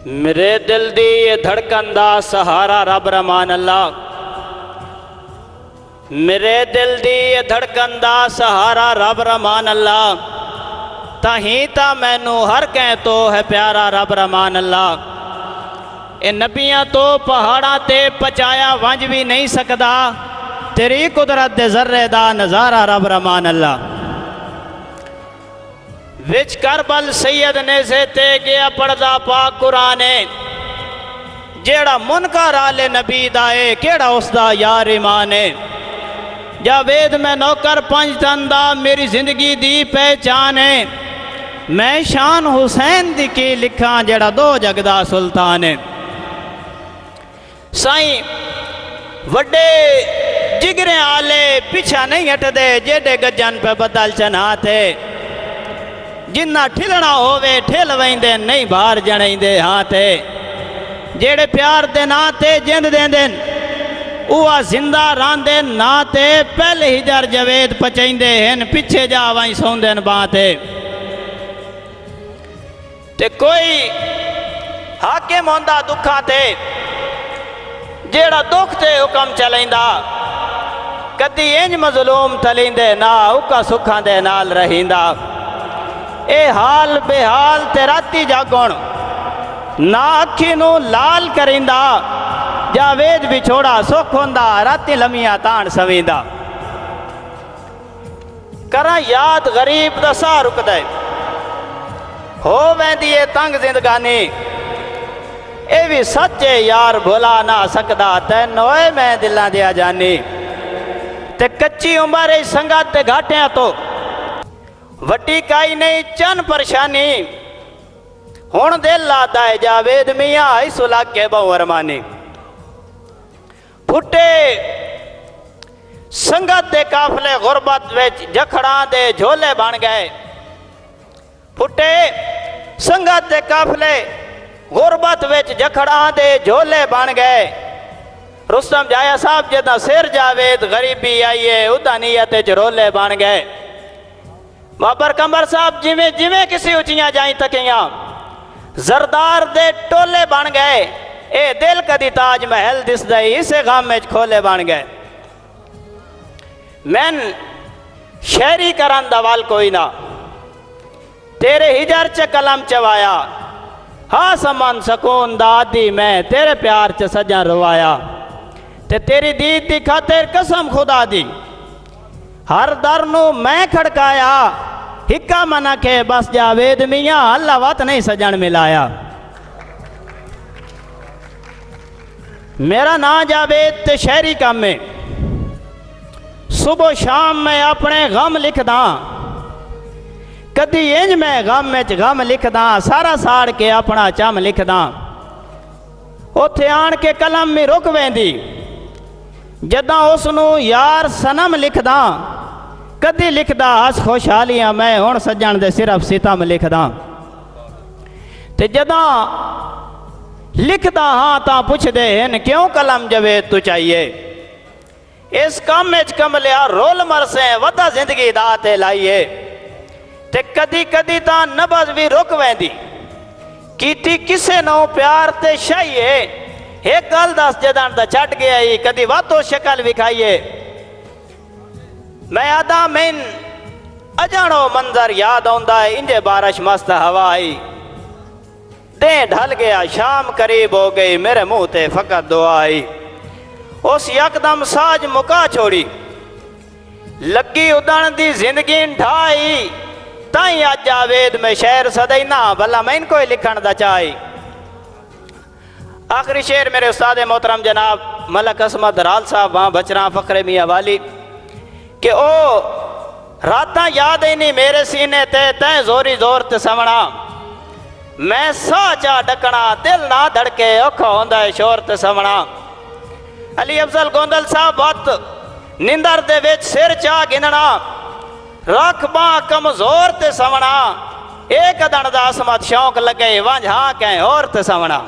मेरे दिल दी ये धड़कन दा सहारा रब रहमान अल्लाह। मेरे दिल दी ये धड़कन दा सहारा रब रहमान अल्लाह। ताही ता मैनू हर कह तो है प्यारा रब रहमान अल्लाह। ए नबियां तो पहाड़ा ते पचाया वंज भी नहीं सकदा, तेरी कुदरत दे जर्रे दा नजारा रब रहमान अल्लाह। विच करबल सैयद ने से ते गया पढ़दा पाक कुराने, जेड़ा मुनकर आले नबी दा है केड़ा उसदा यार ईमान है। जावेद मैं नौकर पंज तन दा मेरी जिंदगी दी पहचान है। मैं शान हुसैन दी की लिखा जेड़ा दो जगदा सुल्तान है। साईं वड्डे जिगरे आले पिछा नहीं हटदे, जेडे गजन पे बदल चनाते। जिन्ना ठिलना होवे ठिल वेंदे नहीं बाहर जणेंदे हाथे। जेड़े प्यार दे नाते जिंद देंदे उहा जिंदा रांदे नाते। पहले ही जर जवेद पचेंदे हन पिछे जा वहीं सौंदे बाते। ते कोई हाकिम होंदा दुखा ते, जेड़ा दुख ते हुक्म चलेंदा। कदी इंज मजलूम तलींदे ना उका सुखा दे नाल रहींदा। ए हाल बेहाल ते राती जागण ना अखी नू लाल करिंदा। जावेद विछोड़ा सुख होंदा राती लमिया ताण सवींदा। करा याद गरीब दा सा रुकदा हो वेंदी ए तंग जिंदगानी। ए भी सच्चे यार भुला ना सकदा, तैनोए मैं दिलां दिया जानी। ते कच्ची उम्र संगत ते घाटियां तो वड्डी काई नहीं चन परेशानी। हुण दिल लाता है जावेद मियाँ इस इलाके बहु अरमानी। फुटे संगत दे काफले गुरबत विच जखड़ा दे झोले बन गए। फुटे संगत दे काफले गुरबत विच जखड़ा दे झोले बन गए। रुस्तम जाया साहब जदा सिर जावेद गरीबी आईए उदा नीयत च रोले बन गए। बाबर कंबर साहब जिमें जिमें किसी उचियां जाई तकियां जरदार दे टोले बन गए। ए दिल कदी ताज महल दिस दई इसे गम में खोले बन गए। मैन शहरी करन दा वाल कोई ना, तेरे हिजर च कलम चवाया। हा समन सकून दादी मैं तेरे प्यार च सजा रवाया। ते तेरी दीद दी खातिर कसम खुदा दी हर दर नू मैं खड़काया। हिक्का मना के बस जावेद मियाँ अल्लाह वत नहीं सजन मिलाया। मेरा ना जावेद ते शहरी काम में सुबह शाम मैं अपने गम लिखदा। कदी इंज मैं गम में गम लिखदा, सारा साड़ के अपना चम लिखदा। उथे आन के कलम में रुक वेंदी, जदा उसनू यार सनम लिखदा। कदी लिखदा हस खुशहालियां मैं हुण सज्जण दे सिर्फ सितम लिखदा। ते जदा लिखदा हाँ तां पुछदे हन क्यों कलम जवेद तू चाहिए। इस काम में कमलिया रोल मरसे वदा जिंदगी दा ते लाइए। ते कदी कदी तां नबज भी रुक वेंदी, कीती किसे नो प्यार ते शाइए। एक गल दस जदन दा छट गया ही कदी वातो शक्ल विखाइए। मैं आदा मैन अजानो मंजर याद आंदा है, इंजे बारिश मस्त हवा आई। दे ढल गया शाम करीब हो गई, मेरे मुंह ते फकत दुआ आई। उस यकदम साज मुका छोड़ी लगी उदण दी जिंदगी ढाई। ताई अज जावेद में शहर सदई ना भला मैन कोई लिखण दा चाही। आखिरी शेर मेरे उस्ताद मोहतरम जनाब मलक असमत राल साहब वहाँ बचरा फखरे मियाँ वाली कि ओ रात याद ही नहीं मेरे सीने ते तै जोरी जोर ते सवना। मैं सा चा डकना दिल ना धड़के औखा होंदा है शोर ते सवना। अली अफजल गोंदल साहब वत निंदर दे विच सिर चा गिनना। रख बां कमजोर ते सवना, एक दण दा असमत शौक लगे वंज हाँ कह और ते सवना।